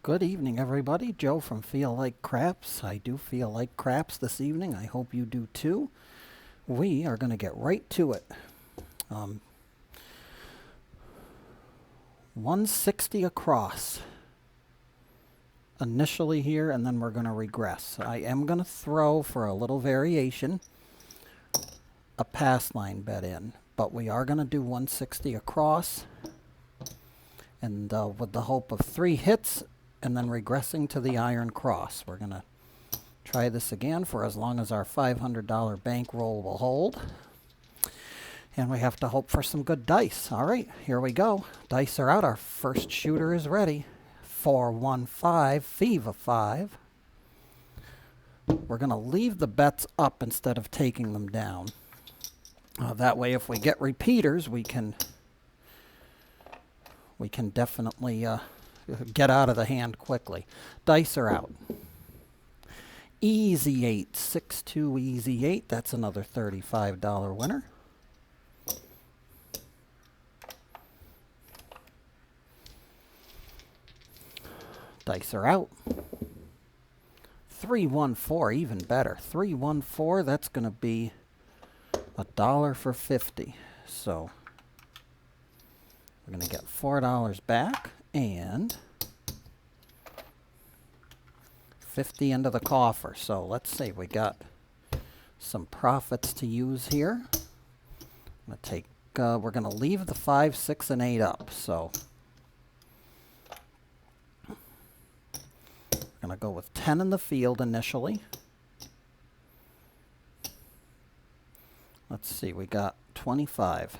Good evening, everybody. Joe from Feel Like Craps. I do feel like craps this evening. I hope you do too. We are going to get right to it. 160 across initially here, and then we're going to regress. I am going to throw, for a little variation, a pass line bet in, but we are going to do 160 across, and with the hope of 3 hits and then regressing to the iron cross. We're going to try this again for as long as our $500 bankroll will hold. And we have to hope for some good dice. All right, here we go. Dice are out. Our first shooter is ready. 4-1-5, Fever 5. We're going to leave the bets up instead of taking them down. That way, if we get repeaters, we can definitely get out of the hand quickly. Dice are out. Easy 8, 6-2 easy 8. That's another $35 winner. Dice are out. 3-1-4, even better. 3-1-4, that's going to be $1 for 50. So we're going to get $4 back and 50 into the coffer. So let's see, we got some profits to use here. I'm going to take, we're going to leave the 5, 6, and 8 up. So we're going to go with 10 in the field initially. Let's see, we got 25.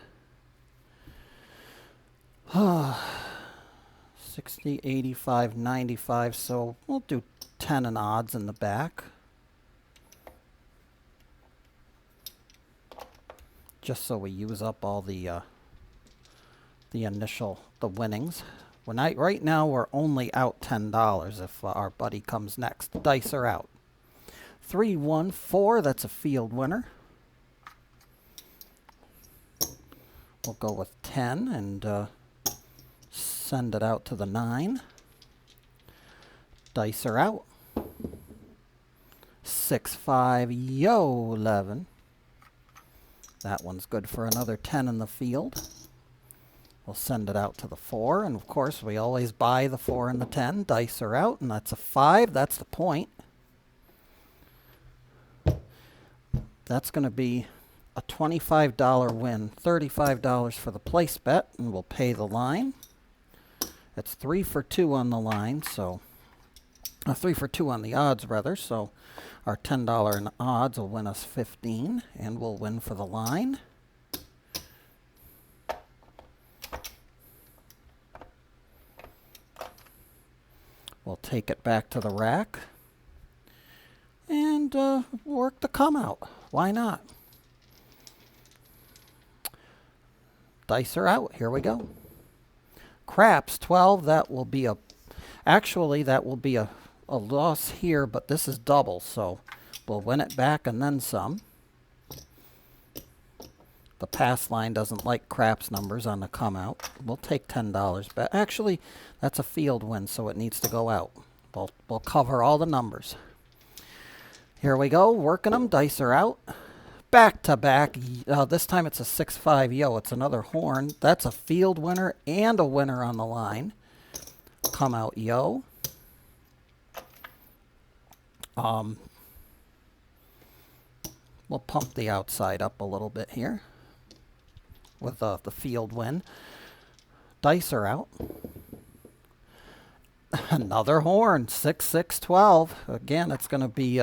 60, 85, 95, so we'll do 10 and odds in the back. Just so we use up all the winnings. We're not, right now we're only out $10 if our buddy comes next. Dice are out. 3-1-4, that's a field winner. We'll go with 10 and send it out to the 9. Dice are out. 6-5, yo, 11. That one's good for another 10 in the field. We'll send it out to the 4, and of course we always buy the 4 and the 10. Dice are out, and that's a 5. That's the point. That's going to be a $25 win, $35 for the place bet, and we'll pay the line. It's 3 for 2 on the line, so 3 for 2 on the odds, rather. So our $10 in odds will win us 15, and we'll win for the line. We'll take it back to the rack and work the come out. Why not? Dice are out. Here we go. Craps 12. That will be a loss here, but this is double, so we'll win it back and then some. The pass line doesn't like craps numbers on the come out. We'll take $10 back. Actually, that's a field win, so it needs to go out. We'll cover all the numbers. Here we go, working them. Dice are out. Back to back. This time it's a 6-5 yo. It's another horn. That's a field winner and a winner on the line. Come out yo. We'll pump the outside up a little bit here with the field win. Dice are out. Another horn. 6-6-12. Again, it's going to be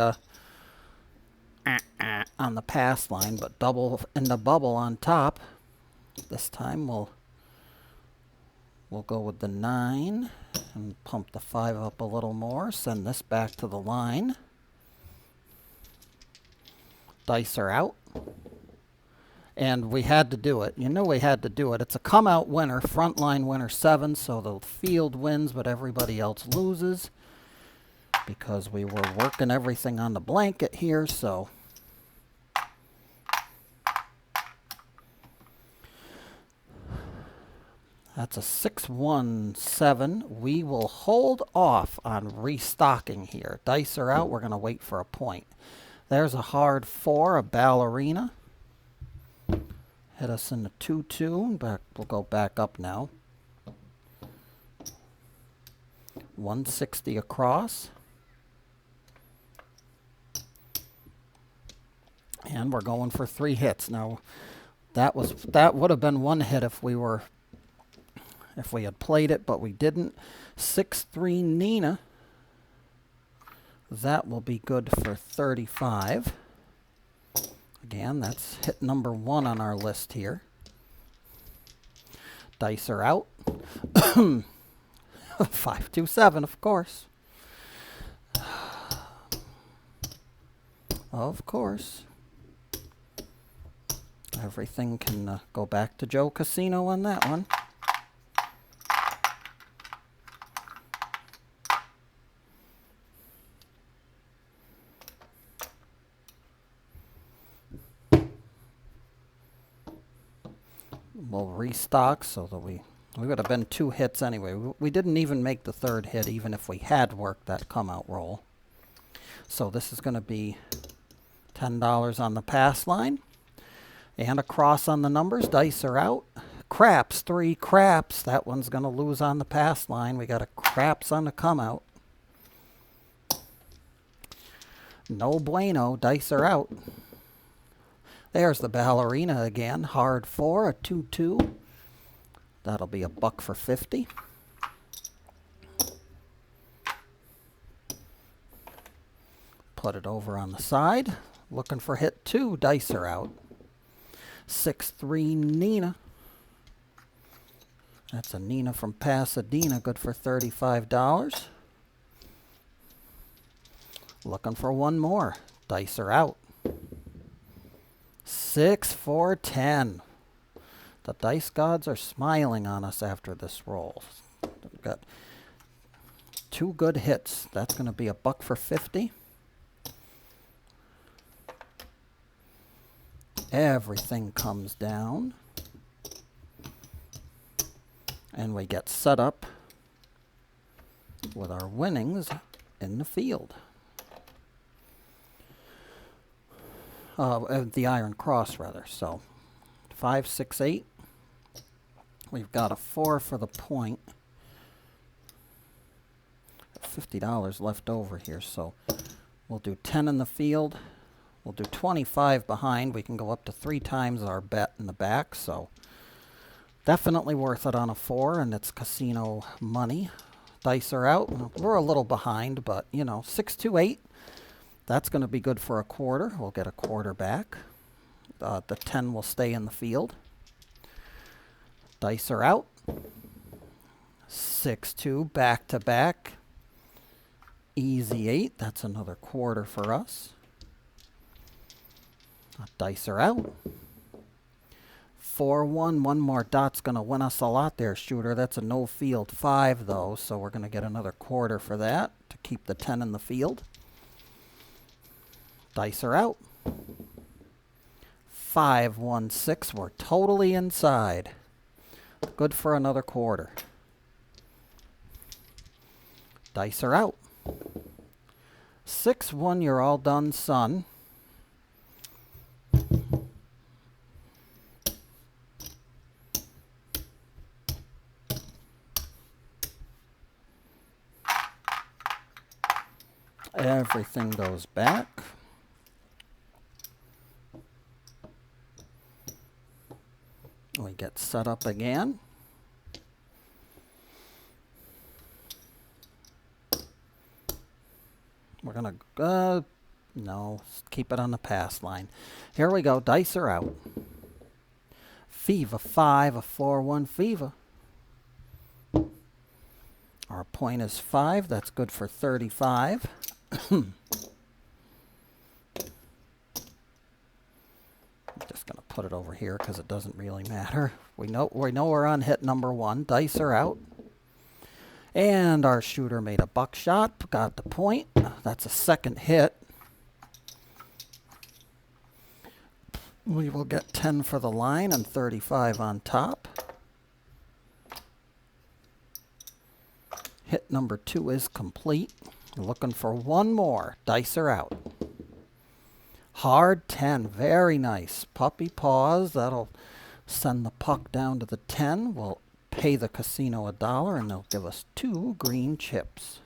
on the pass line, but double in the bubble on top. This time we'll go with the 9 and pump the 5 up a little more. Send this back to the line. Dice are out. And we had to do it. You know we had to do it. It's a come out winner, front line winner 7, so the field wins, but everybody else loses because we were working everything on the blanket here, so That's a 617. We will hold off on restocking here. Dice are out. We're going to wait for a point. There's a hard 4, a ballerina. Hit us in the 2-2. We'll go back up now. 160 across. And we're going for 3 hits. Now, that would have been 1 hit if we had played it, but we didn't. 6-3 Nina. That will be good for 35. Again, that's hit number 1 on our list here. Dice are out. 527, of course. Of course. Everything can go back to Joe Casino on that one. We'll restock so that we would have been 2 hits anyway. We didn't even make the 3rd hit even if we had worked that come out roll. So this is going to be $10 on the pass line and a cross on the numbers. Dice are out. Craps, 3 craps. That one's going to lose on the pass line. We got a craps on the come out. No bueno. Dice are out. There's the ballerina again. Hard 4, a 2-2. That'll be a buck for 50. Put it over on the side. Looking for hit 2. Dice are out. 6-3 Nina. That's a Nina from Pasadena. Good for $35. Looking for 1 more. Dice are out. 6-4-10. The dice gods are smiling on us after this roll. We've got 2 good hits. That's going to be a buck for 50. Everything comes down. And we get set up with our winnings in the field. The Iron Cross, rather. So 5, 6, 8. We've got a 4 for the point. $50 left over here, so we'll do 10 in the field. We'll do 25 behind. We can go up to 3 times our bet in the back, so definitely worth it on a 4, and it's casino money. Dice are out. We're a little behind, but, 6, 2, 8. That's going to be good for a quarter. We'll get a quarter back. The 10 will stay in the field. Dice are out. 6, 2, back to back. Easy 8. That's another quarter for us. Dice are out. 4, 1. One more dot's going to win us a lot there, shooter. That's a no field 5, though, so we're going to get another quarter for that to keep the 10 in the field. Dice are out. 5, 1, 6. We're totally inside. Good for another quarter. Dice are out. 6, 1. You're all done, son. Everything goes back. We get set up again. We're going to, no, keep it on the pass line. Here we go. Dice are out. Fever 5, a 4, 1 Fever. Our point is 5. That's good for 35. I'm just going to put it over here because it doesn't really matter. We know we're on hit number 1. Dice are out. And our shooter made a buckshot. Got the point. That's a second hit. We will get 10 for the line and 35 on top. Hit number 2 is complete. Looking for one more. Dice are out. Hard 10. Very nice. Puppy paws. That'll send the puck down to the 10. We'll pay the casino $1 and they'll give us 2 green chips.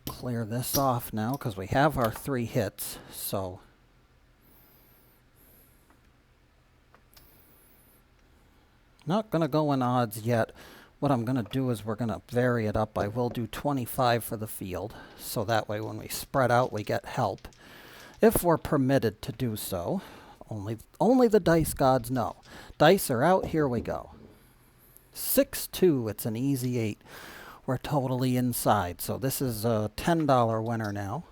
Clear this off now because we have our 3 hits. So not going to go in odds yet. What I'm going to do is we're going to vary it up. I will do 25 for the field, so that way when we spread out we get help. If we're permitted to do so. Only the dice gods know. Dice are out. Here we go. 6-2. It's an easy 8. We're totally inside. So this is a $10 winner now.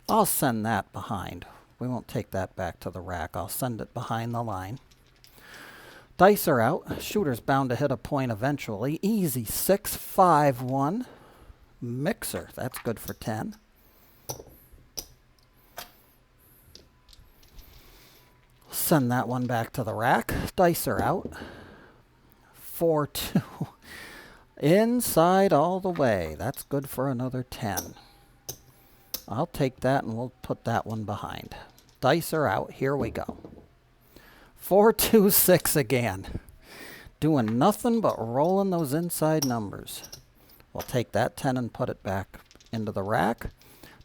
I'll send that behind. We won't take that back to the rack. I'll send it behind the line. Dice are out. Shooter's bound to hit a point eventually. Easy 6-5-1. Mixer. That's good for 10. Send that one back to the rack. Dice are out. 4-2. Inside all the way. That's good for another 10. I'll take that and we'll put that one behind. Dice are out. Here we go. 4-2-6 again. Doing nothing but rolling those inside numbers. We'll take that 10 and put it back into the rack.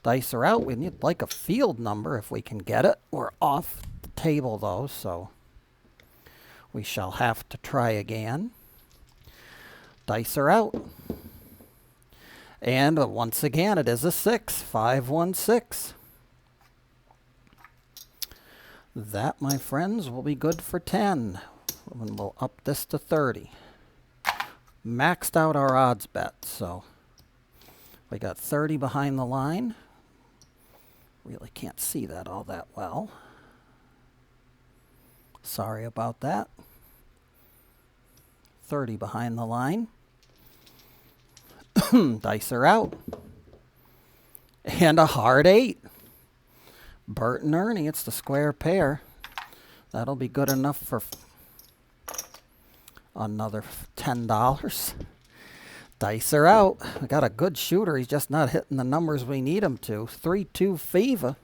Dice are out. We need like a field number if we can get it. We're off the table though, so we shall have to try again. Dice are out. And once again, it is a 6. 5-1-6. That, my friends, will be good for 10. And we'll up this to 30. Maxed out our odds bet, so we got 30 behind the line. Really can't see that all that well. Sorry about that. 30 behind the line. Dice are out. And a hard 8. Bert and Ernie, it's the square pair. That'll be good enough for another $10. Dice are out. We got a good shooter. He's just not hitting the numbers we need him to. 3-2 Fever.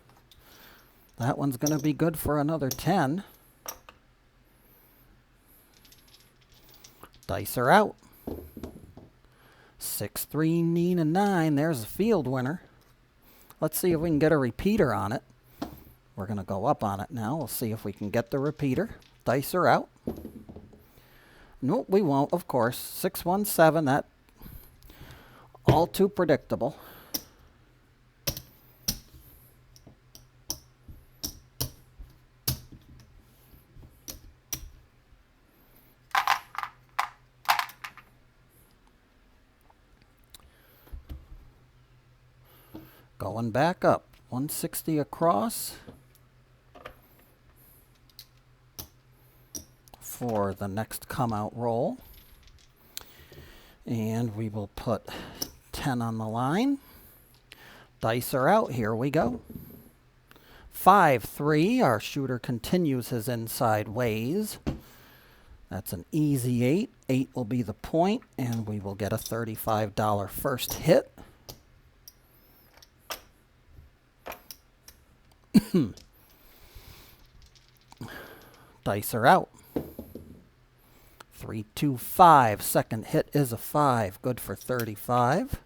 That one's going to be good for another 10. Dice are out. 6-3 Nina 9. There's a field winner. Let's see if we can get a repeater on it. We're going to go up on it now. We'll see if we can get the repeater. Dice are out. Nope, we won't, of course. 6-1-7. That all too predictable. Going back up. 160 across for the next come out roll. And we will put 10 on the line. Dice are out. Here we go. 5-3. Our shooter continues his inside ways. That's an easy 8. 8 will be the point, and we will get a $35 first hit. Dice are out. 3-2-5. Second hit is a 5. Good for 35.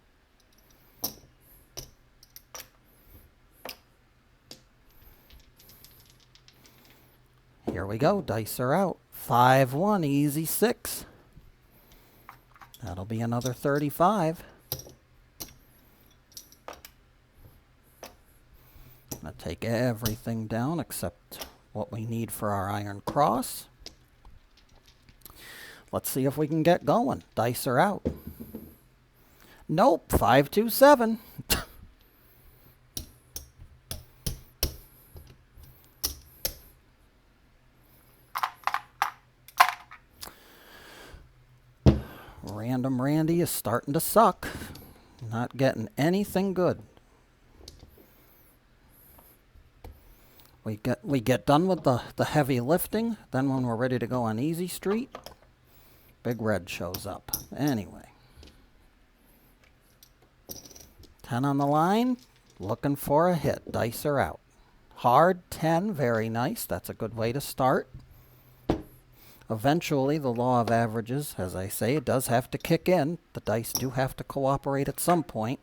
Here we go. Dice are out. 5-1. Easy 6. That'll be another 35. I'm going to take everything down except what we need for our iron cross. Let's see if we can get going. Dice are out. Nope. 5-2-7. Random Randy is starting to suck. Not getting anything good. We get done with the heavy lifting. Then when we're ready to go on Easy Street, Big Red shows up. Anyway. 10 on the line. Looking for a hit. Dice are out. Hard 10. Very nice. That's a good way to start. Eventually, the law of averages, as I say, it does have to kick in. The dice do have to cooperate at some point.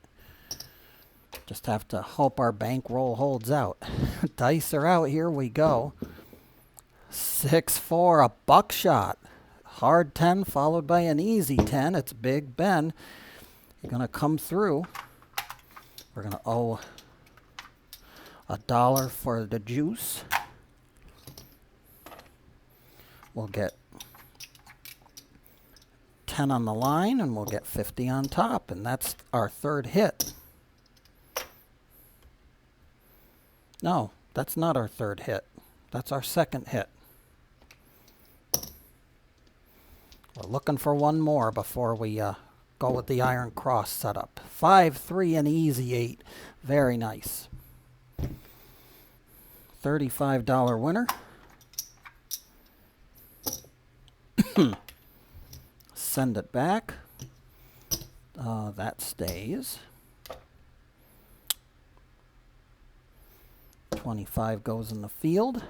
Just have to hope our bankroll holds out. Dice are out. Here we go. 6-4, a buckshot. Hard 10 followed by an easy 10. It's Big Ben. You're going to come through. We're going to owe $1 for the juice. We'll get 10 on the line, and we'll get 50 on top, and that's our third hit. No, that's not our third hit. That's our second hit. We're looking for one more before we go with the Iron Cross setup. 5-3 and easy 8. Very nice. $35 winner. Send it back. That stays. 25 goes in the field.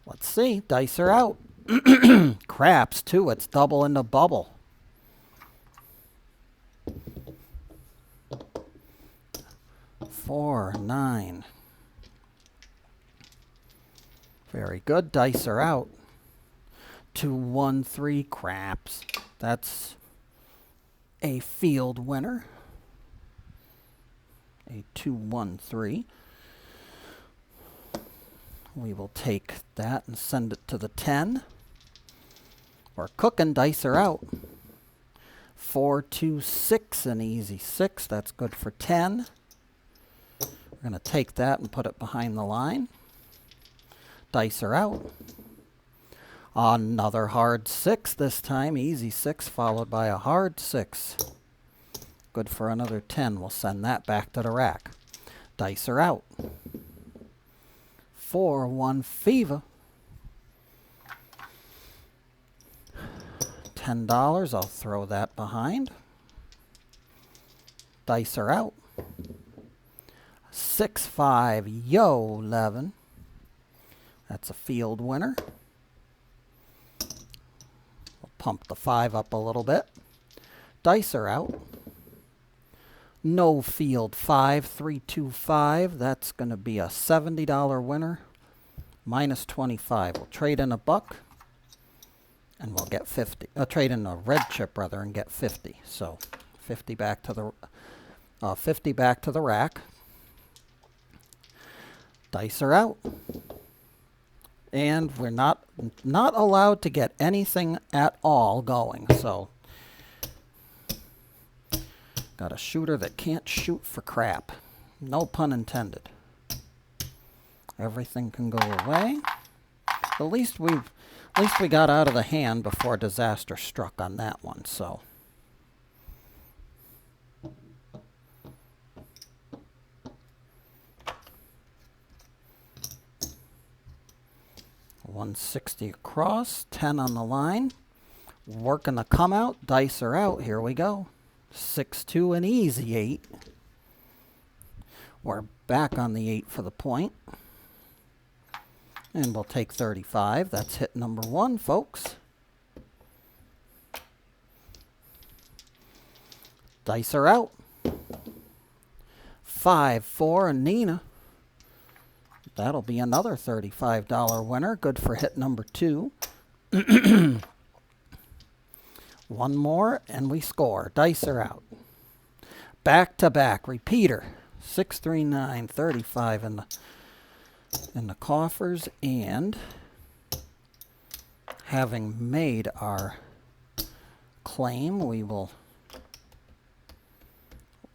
Let's see. Dice are out. Craps, too. It's double in the bubble. Four, 9. Very good. Dice are out. 2, 1, 3. Craps. That's a field winner. A 2, 1, 3. We will take that and send it to the 10. We're cooking. Dice are out. 4, 2, 6, an easy 6. That's good for 10. We're going to take that and put it behind the line. Dice are out. Another hard 6 this time. Easy 6 followed by a hard 6. Good for another 10. We'll send that back to the rack. Dice are out. 4, 1, fever. $10. I'll throw that behind. Dice are out. 6, 5, yo, 11. That's a field winner. We'll pump the 5 up a little bit. Dice are out. No field. 5, 3, 2, 5. That's going to be a $70 winner. Minus 25. We'll trade in a buck. And we'll get 50. Trade in a red chip, rather, and get 50. So 50 back to the rack. Dice are out. And we're not allowed to get anything at all going. So got a shooter that can't shoot for crap. No pun intended. Everything can go away. At least we got out of the hand before disaster struck on that one. So 160 across, 10 on the line. Working the come out. Dice are out. Here we go. 6, 2, and easy 8. We're back on the 8 for the point. And we'll take 35. That's hit number 1, folks. Dice are out. 5, 4, and Nina. That'll be another $35 winner. Good for hit number 2. One more, and we score. Dice are out. Back to back. Repeater. 6, 3, 9, 35 in the coffers, and having made our claim, we will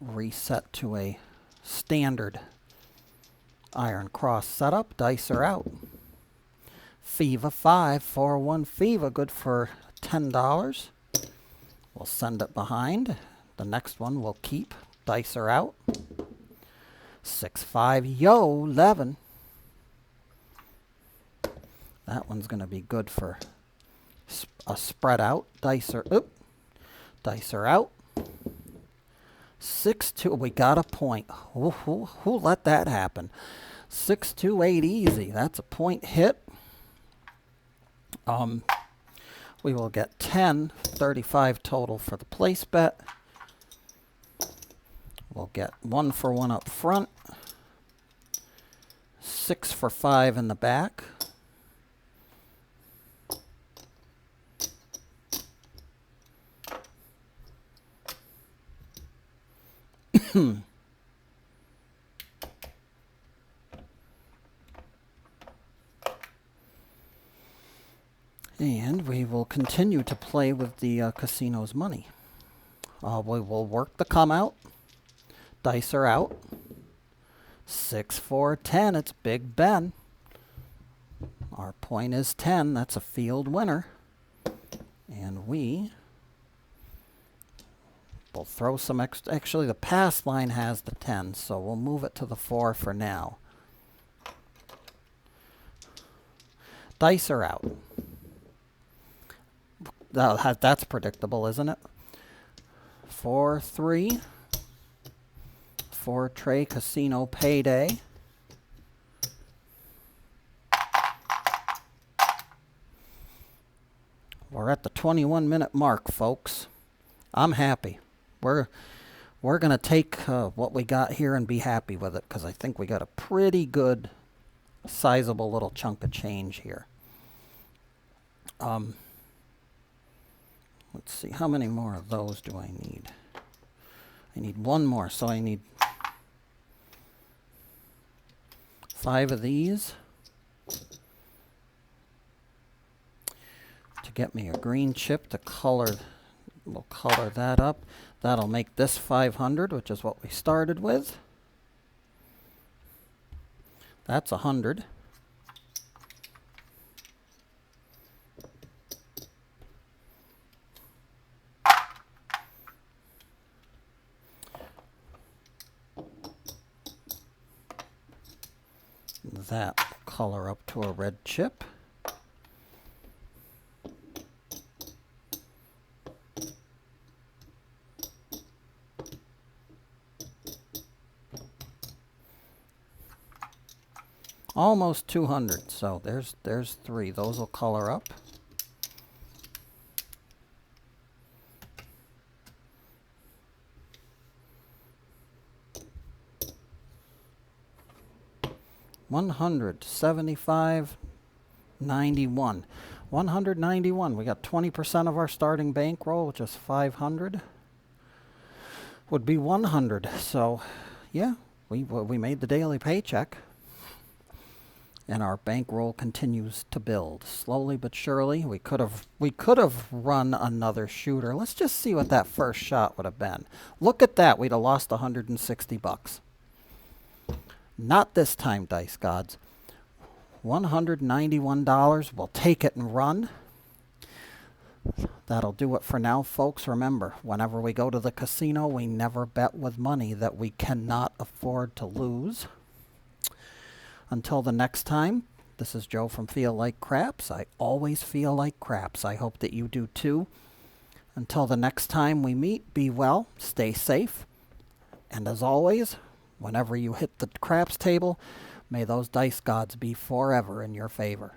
reset to a standard Iron Cross setup. Dice are out. Fever 5, 4, 1 Fever, good for $10. We'll send it behind. The next one we'll keep. Dice are out. 6, 5, yo, 11. That one's going to be good for a spread out. Dice are out. 6-2. We got a point. Who let that happen? 6-2-8 easy. That's a point hit. We will get 10, 35 total for the place bet. We'll get 1 for 1 up front, 6 for 5 in the back. And we will continue to play with the casino's money. We will work the come out. Dice are out. 6, 4, 10. It's Big Ben. Our point is 10. That's a field winner. And we will throw some extra. Actually, the pass line has the 10, so we'll move it to the 4 for now. Dice are out. That's predictable, isn't it? 4, 3. 4 tray casino payday. We're at the 21-minute mark, folks. I'm happy. We're going to take what we got here and be happy with it, because I think we got a pretty good, sizable little chunk of change here. Let's see, how many more of those do I need? I need 1 more, so I need 5 of these to get me a green chip to color. We'll color that up. That'll make this 500, which is what we started with. That's 100. That will color up to a red chip. Almost 200, so there's 3. Those will color up. $175.91. 191. We got 20% of our starting bankroll, which is 500. Would be 100. So, yeah, we made the daily paycheck. And our bankroll continues to build slowly but surely. We could have run another shooter. Let's just see what that first shot would have been. Look at that. We'd have lost 160 bucks. Not this time, Dice Gods. $191. We'll take it and run. That'll do it for now, folks. Remember, whenever we go to the casino, we never bet with money that we cannot afford to lose. Until the next time, this is Joe from Feel Like Craps. I always feel like craps. I hope that you do too. Until the next time we meet, be well, stay safe, and as always, whenever you hit the craps table, may those dice gods be forever in your favor.